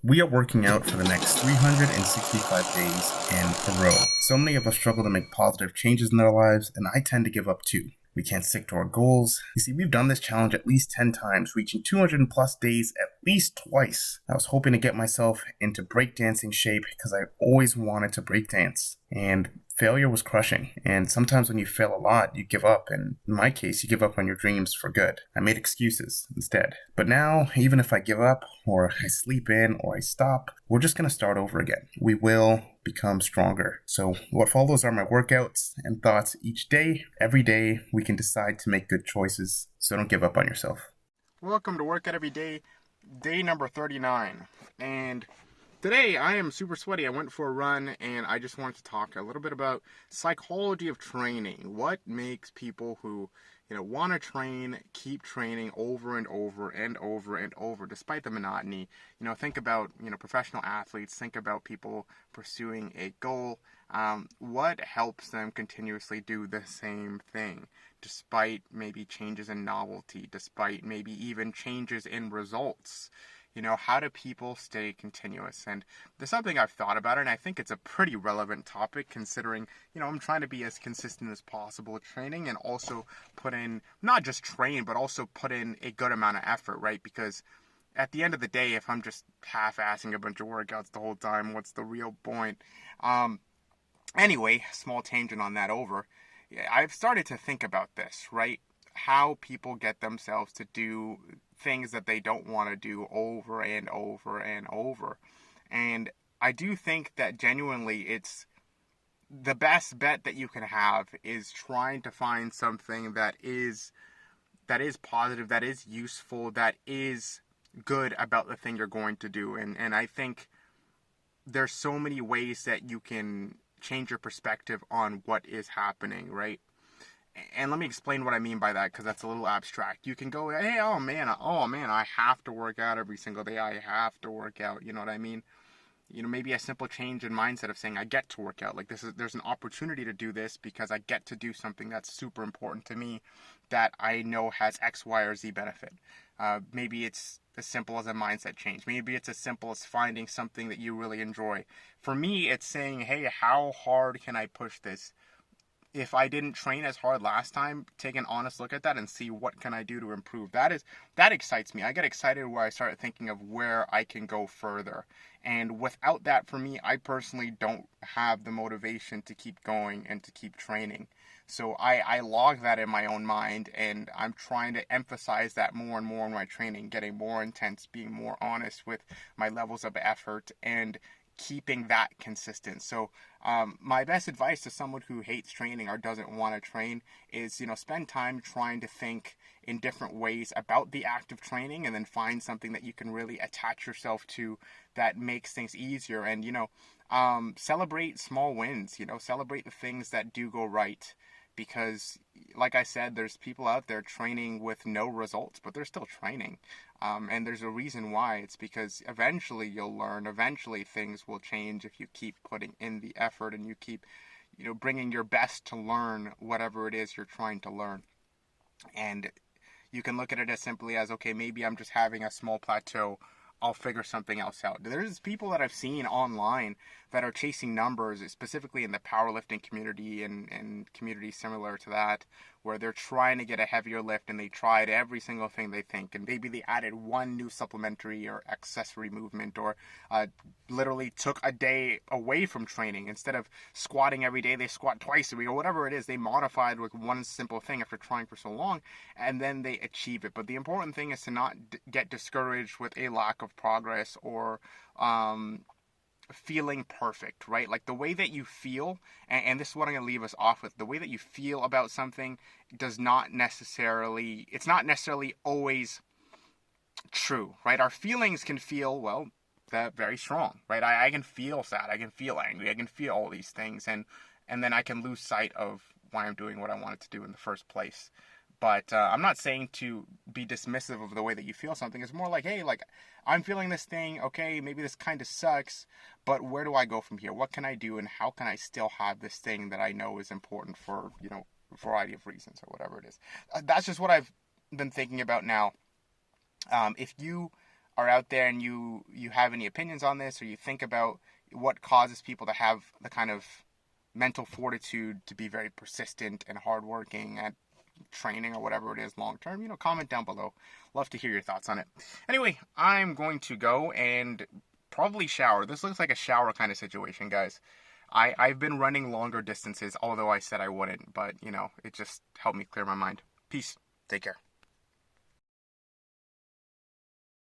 We are working out for the next 365 days in a row. So many of us struggle to make positive changes in their lives, and I tend to give up too. We can't stick to our goals. You see, we've done this challenge at least 10 times, reaching 200 plus days at least twice. I was hoping to get myself into breakdancing shape because I always wanted to breakdance. And failure was crushing. And sometimes when you fail a lot, you give up. And in my case, you give up on your dreams for good. I made excuses instead. But now, even if I give up, or I sleep in, or I stop, we're just going to start over again. We will become stronger. So what follows are my workouts and thoughts each day. Every day, we can decide to make good choices. So don't give up on yourself. Welcome to Workout Every Day, day number 39. And today I am super sweaty. I went for a run and I just wanted to talk a little bit about psychology of training. What makes people who, want to train keep training over and over and over and over despite the monotony. Think about, professional athletes, think about people pursuing a goal. What helps them continuously do the same thing despite maybe changes in novelty, despite maybe even changes in results? How do people stay continuous? And there's something I've thought about, and I think it's a pretty relevant topic considering, I'm trying to be as consistent as possible with training and also put in, not just train, but also put in a good amount of effort, right? Because at the end of the day, if I'm just half-assing a bunch of workouts the whole time, what's the real point? Anyway, small tangent on that over. I've started to think about this, right? How people get themselves to do things that they don't want to do over and over and over. And I do think that genuinely it's the best bet that you can have is trying to find something that is positive, that is useful, that is good about the thing you're going to do. And I think there's so many ways that you can change your perspective on what is happening, right? And let me explain what I mean by that because that's a little abstract. You can go, hey, oh man, I have to work out every single day. I have to work out. You know what I mean? Maybe a simple change in mindset of saying I get to work out. Like there's an opportunity to do this because I get to do something that's super important to me that I know has X, Y, or Z benefit. Maybe it's as simple as a mindset change. Maybe it's as simple as finding something that you really enjoy. For me, it's saying, hey, how hard can I push this? If I didn't train as hard last time, take an honest look at that and see what can I do to improve. That excites me. I get excited where I start thinking of where I can go further. And without that, for me, I personally don't have the motivation to keep going and to keep training. So I log that in my own mind, and I'm trying to emphasize that more and more in my training, getting more intense, being more honest with my levels of effort, and keeping that consistent. So my best advice to someone who hates training or doesn't want to train is, spend time trying to think in different ways about the act of training and then find something that you can really attach yourself to that makes things easier. And, celebrate small wins, celebrate the things that do go right. Because, like I said, there's people out there training with no results, but they're still training. And there's a reason why. It's because eventually you'll learn. Eventually things will change if you keep putting in the effort and you keep, bringing your best to learn whatever it is you're trying to learn. And you can look at it as simply as, okay, maybe I'm just having a small plateau. I'll figure something else out. There's people that I've seen online that are chasing numbers, specifically in the powerlifting community and communities similar to that, where they're trying to get a heavier lift and they tried every single thing they think. And maybe they added one new supplementary or accessory movement or literally took a day away from training. Instead of squatting every day, they squat twice a week or whatever it is. They modified with one simple thing after trying for so long, and then they achieve it. But the important thing is to not get discouraged with a lack of progress or feeling perfect, right? Like the way that you feel, and this is what I'm going to leave us off with, the way that you feel about something it's not necessarily always true, right? Our feelings can feel, well, that very strong, right? I can feel sad, I can feel angry, I can feel all these things, and then I can lose sight of why I'm doing what I wanted to do in the first place. But I'm not saying to be dismissive of the way that you feel something. It's more like, hey, like, I'm feeling this thing. Okay, maybe this kind of sucks, but where do I go from here? What can I do, and how can I still have this thing that I know is important for, a variety of reasons or whatever it is. That's just what I've been thinking about now. If you are out there and you have any opinions on this, or you think about what causes people to have the kind of mental fortitude to be very persistent and hardworking at training or whatever it is long term, comment down below. Love to hear your thoughts on it. Anyway, I'm going to go and probably shower. This looks like a shower kind of situation, guys. I've been running longer distances, although I said I wouldn't, but it just helped me clear my mind. Peace. Take care.